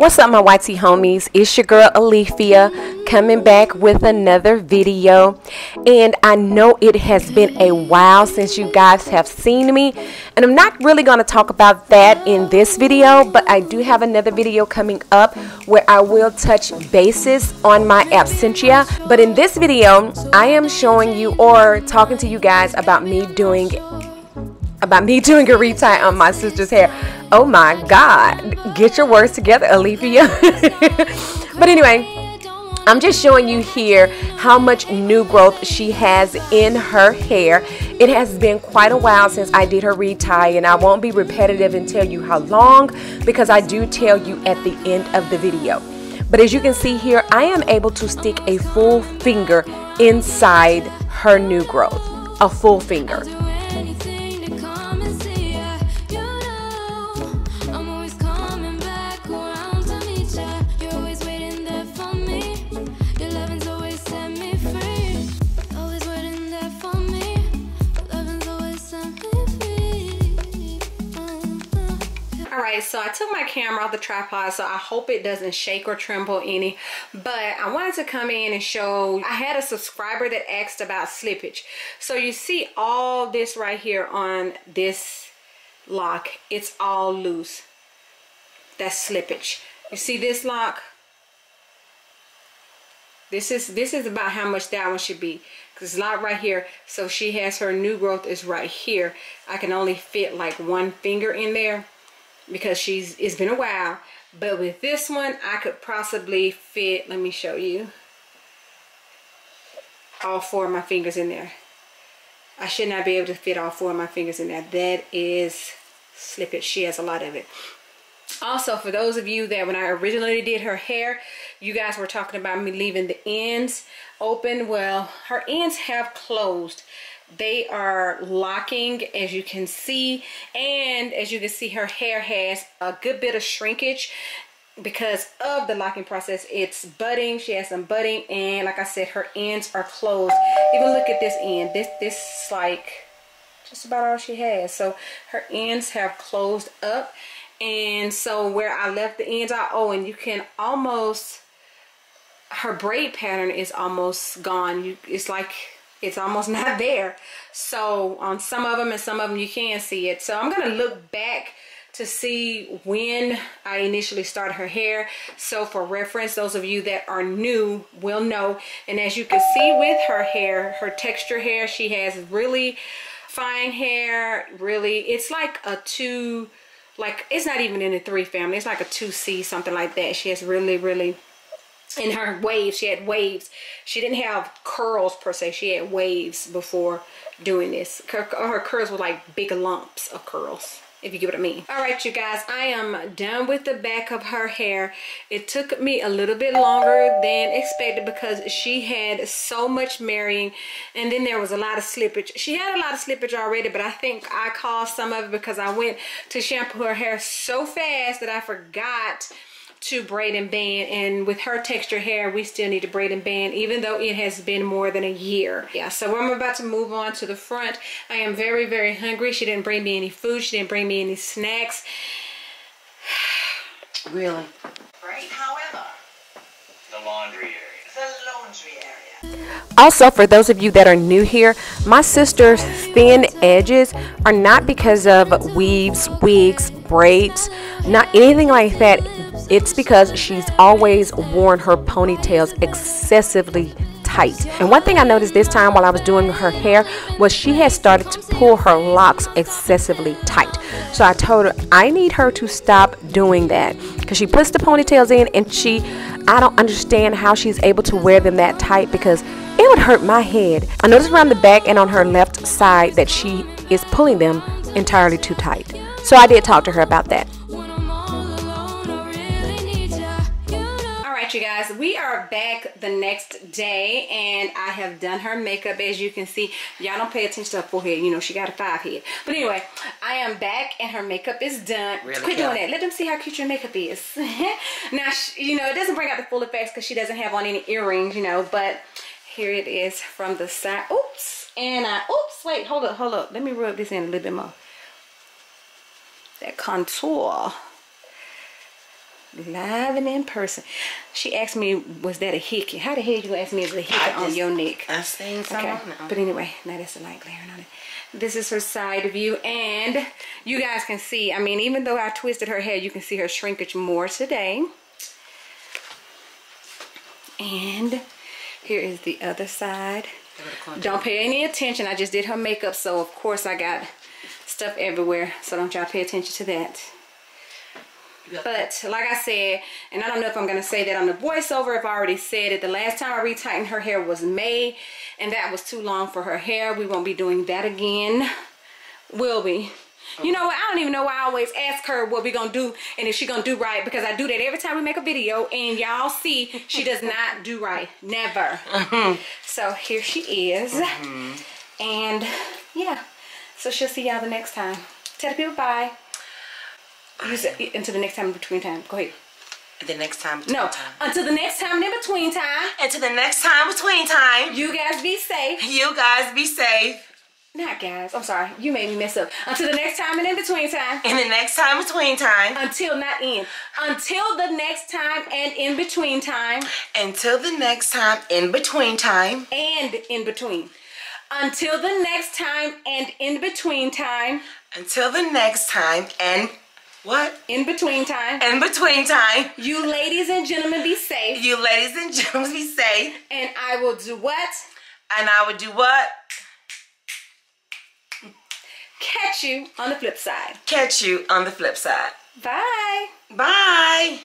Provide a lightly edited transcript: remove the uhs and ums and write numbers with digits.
What's up, my YT homies? It's your girl Alethea coming back with another video, and I know it has been a while since you guys have seen me, and I'm not really going to talk about that in this video, but I do have another video coming up where I will touch bases on my absentia. But in this video I am showing you or talking to you guys about me doing a retie on my sister's hair. Oh my god, get your words together, Alethea. But anyway, I'm just showing you here how much new growth she has in her hair. It has been quite a while since I did her retie, and I won't be repetitive and tell you how long, because I do tell you at the end of the video. But as you can see here, I am able to stick a full finger inside her new growth. A full finger. Alright, so I took my camera off the tripod, so I hope it doesn't shake or tremble any, but I wanted to come in and show. I had a subscriber that asked about slippage. So you see all this right here on this lock, it's all loose. That's slippage. You see this lock? This is about how much that one should be, because it's a lot right here. So she has her new growth is right here. I can only fit like one finger in there, because it's been a while. But with this one I could possibly fit, let me show you, all 4 of my fingers in there. I should not be able to fit all 4 of my fingers in there. That is slippage. She has a lot of it. Also, for those of you that when I originally did her hair, you guys were talking about me leaving the ends open. Well, her ends have closed. They are locking, as you can see, and as you can see, her hair has a good bit of shrinkage because of the locking process. It's budding. She has some budding, and like I said, her ends are closed. Even look at this end. This is like just about all she has. So her ends have closed up, and so where I left the ends out, oh, and you can almost, her braid pattern is almost gone. It's like it's almost not there. So on some of them, and some of them you can see it. So I'm gonna look back to see when I initially started her hair, so for reference, those of you that are new will know. And as you can see with her hair, her texture hair, she has really fine hair. Really, it's like a 2, like it's not even in the 3 family, it's like a 2C, something like that. She has really, in her waves, she had waves. She didn't have curls per se, she had waves before doing this. Her curls were like big lumps of curls, if you get what I mean. Alright, you guys, I am done with the back of her hair. It took me a little bit longer than expected because she had so much marrying, and then there was a lot of slippage. She had a lot of slippage already, but I think I caused some of it because I went to shampoo her hair so fast that I forgot to braid and band. And with her texture hair, we still need to braid and band, even though it has been more than a year. Yeah, so I'm about to move on to the front. I am very hungry. She didn't bring me any food. She didn't bring me any snacks. Really? Right. However, the laundry area. the laundry area. Also, for those of you that are new here, my sister's thin edges are not because of weaves, wigs, braids, not anything like that. It's because she's always worn her ponytails excessively tight. And one thing I noticed this time while I was doing her hair was she had started to pull her locks excessively tight. So I told her I need her to stop doing that, because she puts the ponytails in, and I don't understand how she's able to wear them that tight, because it would hurt my head. I noticed around the back and on her left side that she is pulling them entirely too tight. So I did talk to her about that. You guys, we are back the next day, and I have done her makeup. As you can see, y'all don't pay attention to her forehead, you know she got a 5 head. But anyway, I am back and her makeup is done. Really quit doing that. Let them see how cute your makeup is. Now, you know, it doesn't bring out the full effects because she doesn't have on any earrings, you know, but here it is from the side. Oops. And oops, wait, hold up, let me rub this in a little bit more. That contour. Live and in person. She asked me, was that a hickey? How the hell you gonna ask me is a hickey on your neck? I seen something. Okay. But anyway, now that's the light glaring on it. This is her side view, and you guys can see, I mean, even though I twisted her hair, you can see her shrinkage more today. And here is the other side. Don't pay any attention. I just did her makeup, so of course I got stuff everywhere. So don't y'all pay attention to that. But like I said, and I don't know if I'm going to say that on the voiceover, if I already said it, the last time I retightened her hair was May, and that was too long for her hair. We won't be doing that again. Will we? You know what? I don't even know why I always ask her what we gonna do and if she gonna do right, because I do that every time we make a video, and y'all see she does not do right. Never. So here she is. And yeah, so she'll see y'all the next time. Tell the people bye. You said until the next time in between time. Go ahead. The next time between time. Until the next time in between time. Until the next time between time. You guys be safe. You guys be safe. Not guys. I'm sorry. You made me mess up. Until the next time and in between time. In the next time between time. Until not in. Until the next time and in between time. Until the next time in between time. And in between. Until the next time and in between time. Until the next time and what? In between time. In between time. You ladies and gentlemen be safe. You ladies and gentlemen be safe. And I will do what? And I will do what? Catch you on the flip side. Catch you on the flip side. Bye. Bye.